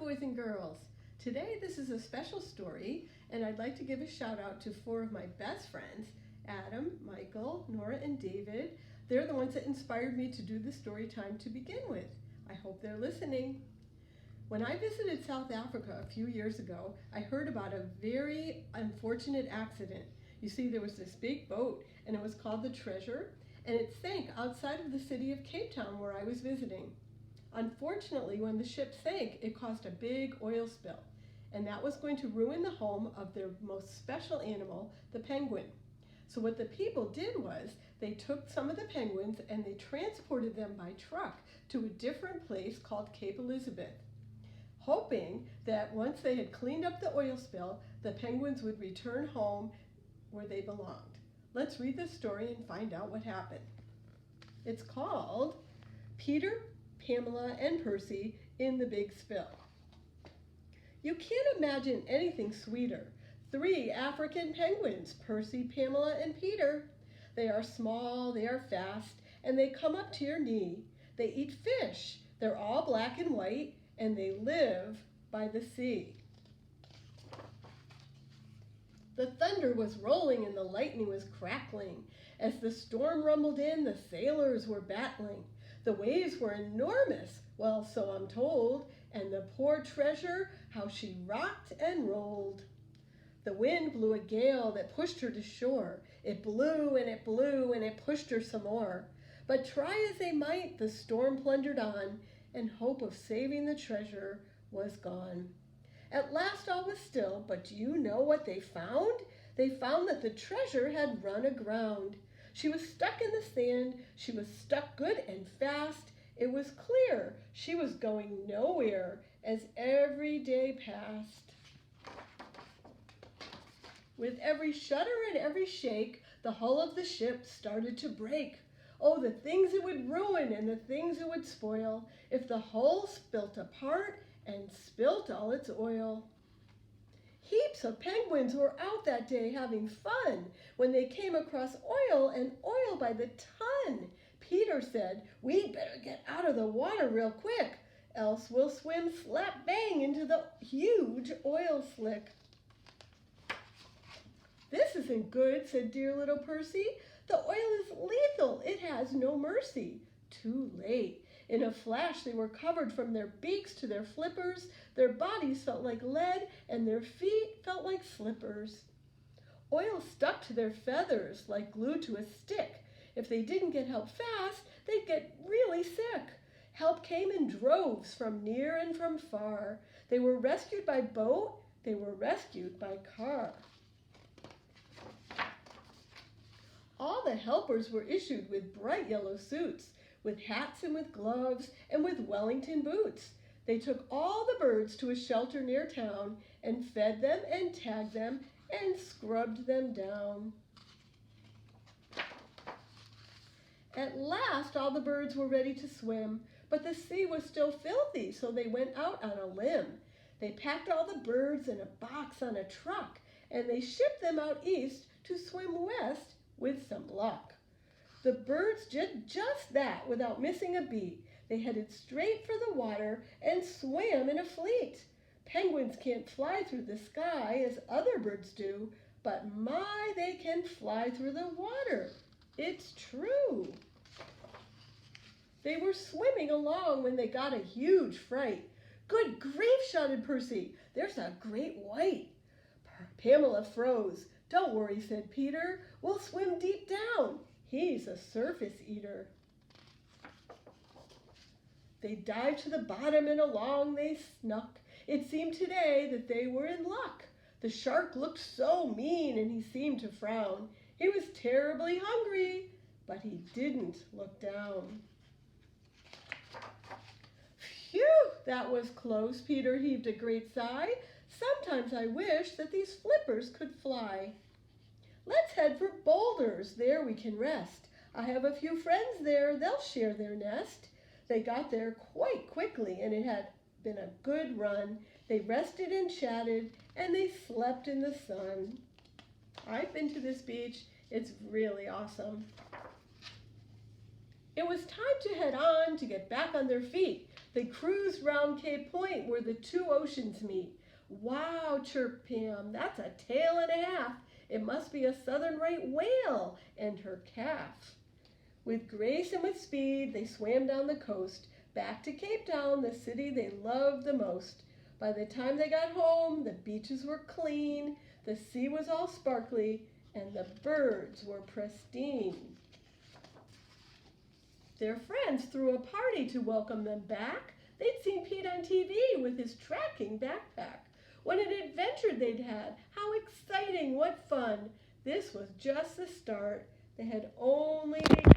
boys and girls. Today this is a special story, and I'd like to give a shout out to 4 of my best friends, Adam, Michael, Nora, and David. They're the ones that inspired me to do the story time to begin with. I hope they're listening. When I visited South Africa a few years ago, I heard about a very unfortunate accident. You see, there was this big boat, and it was called the Treasure, and it sank outside of the city of Cape Town where I was visiting. Unfortunately, when the ship sank, it caused a big oil spill, and that was going to ruin the home of their most special animal, the penguin. So what the people did was they took some of the penguins and they transported them by truck to a different place called Cape Elizabeth, hoping that once they had cleaned up the oil spill, the penguins would return home where they belonged. Let's read this story and find out what happened. It's called Peter, Pamela, and Percy in the Big Spill. You can't imagine anything sweeter. 3 African penguins, Percy, Pamela, and Peter. They are small, they are fast, and they come up to your knee. They eat fish. They're all black and white, and they live by the sea. The thunder was rolling and the lightning was crackling. As the storm rumbled in, the sailors were battling. The waves were enormous, well, so I'm told, and the poor Treasure, how she rocked and rolled. The wind blew a gale that pushed her to shore. It blew and it blew and it pushed her some more. But try as they might, the storm plundered on, and hope of saving the Treasure was gone. At last all was still, but do you know what they found? They found that the Treasure had run aground. She was stuck in the sand. She was stuck good and fast. It was clear she was going nowhere as every day passed. With every shudder and every shake, the hull of the ship started to break. Oh, the things it would ruin and the things it would spoil if the hull spilt apart and spilt all its oil. Heaps of penguins were out that day having fun when they came across oil, and oil by the ton. Peter said, "We'd better get out of the water real quick, else we'll swim slap bang into the huge oil slick." "This isn't good," said dear little Percy. "The oil is lethal. It has no mercy." Too late. In a flash, they were covered from their beaks to their flippers. Their bodies felt like lead, and their feet felt like slippers. Oil stuck to their feathers like glue to a stick. If they didn't get help fast, they'd get really sick. Help came in droves from near and from far. They were rescued by boat. They were rescued by car. All the helpers were issued with bright yellow suits, with hats and with gloves and with Wellington boots. They took all the birds to a shelter near town and fed them and tagged them and scrubbed them down. At last all the birds were ready to swim, but the sea was still filthy, so they went out on a limb. They packed all the birds in a box on a truck, and they shipped them out east to swim west with some luck. The birds did just that without missing a beat. They headed straight for the water and swam in a fleet. Penguins can't fly through the sky as other birds do, but my, they can fly through the water. It's true. They were swimming along when they got a huge fright. "Good grief," shouted Percy. "There's a great white." Pamela froze. "Don't worry," said Peter. "We'll swim deep down. He's a surface eater." They dived to the bottom and along they snuck. It seemed today that they were in luck. The shark looked so mean and he seemed to frown. He was terribly hungry, but he didn't look down. "Phew, that was close," Peter heaved a great sigh. "Sometimes I wish that these flippers could fly." "Let's head for Boulders, there we can rest. I have a few friends there, they'll share their nest." They got there quite quickly, and it had been a good run. They rested and chatted, and they slept in the sun. I've been to this beach. It's really awesome. It was time to head on to get back on their feet. They cruised round Cape Point where the two oceans meet. Wow, chirped Pam, that's a tail and a half. It must be a southern right whale and her calf. With grace and with speed, they swam down the coast, back to Cape Town, the city they loved the most. By the time they got home, the beaches were clean, the sea was all sparkly, and the birds were pristine. Their friends threw a party to welcome them back. They'd seen Pete on TV with his tracking backpack. What an adventure they'd had! How exciting! What fun! This was just the start. They had only begun.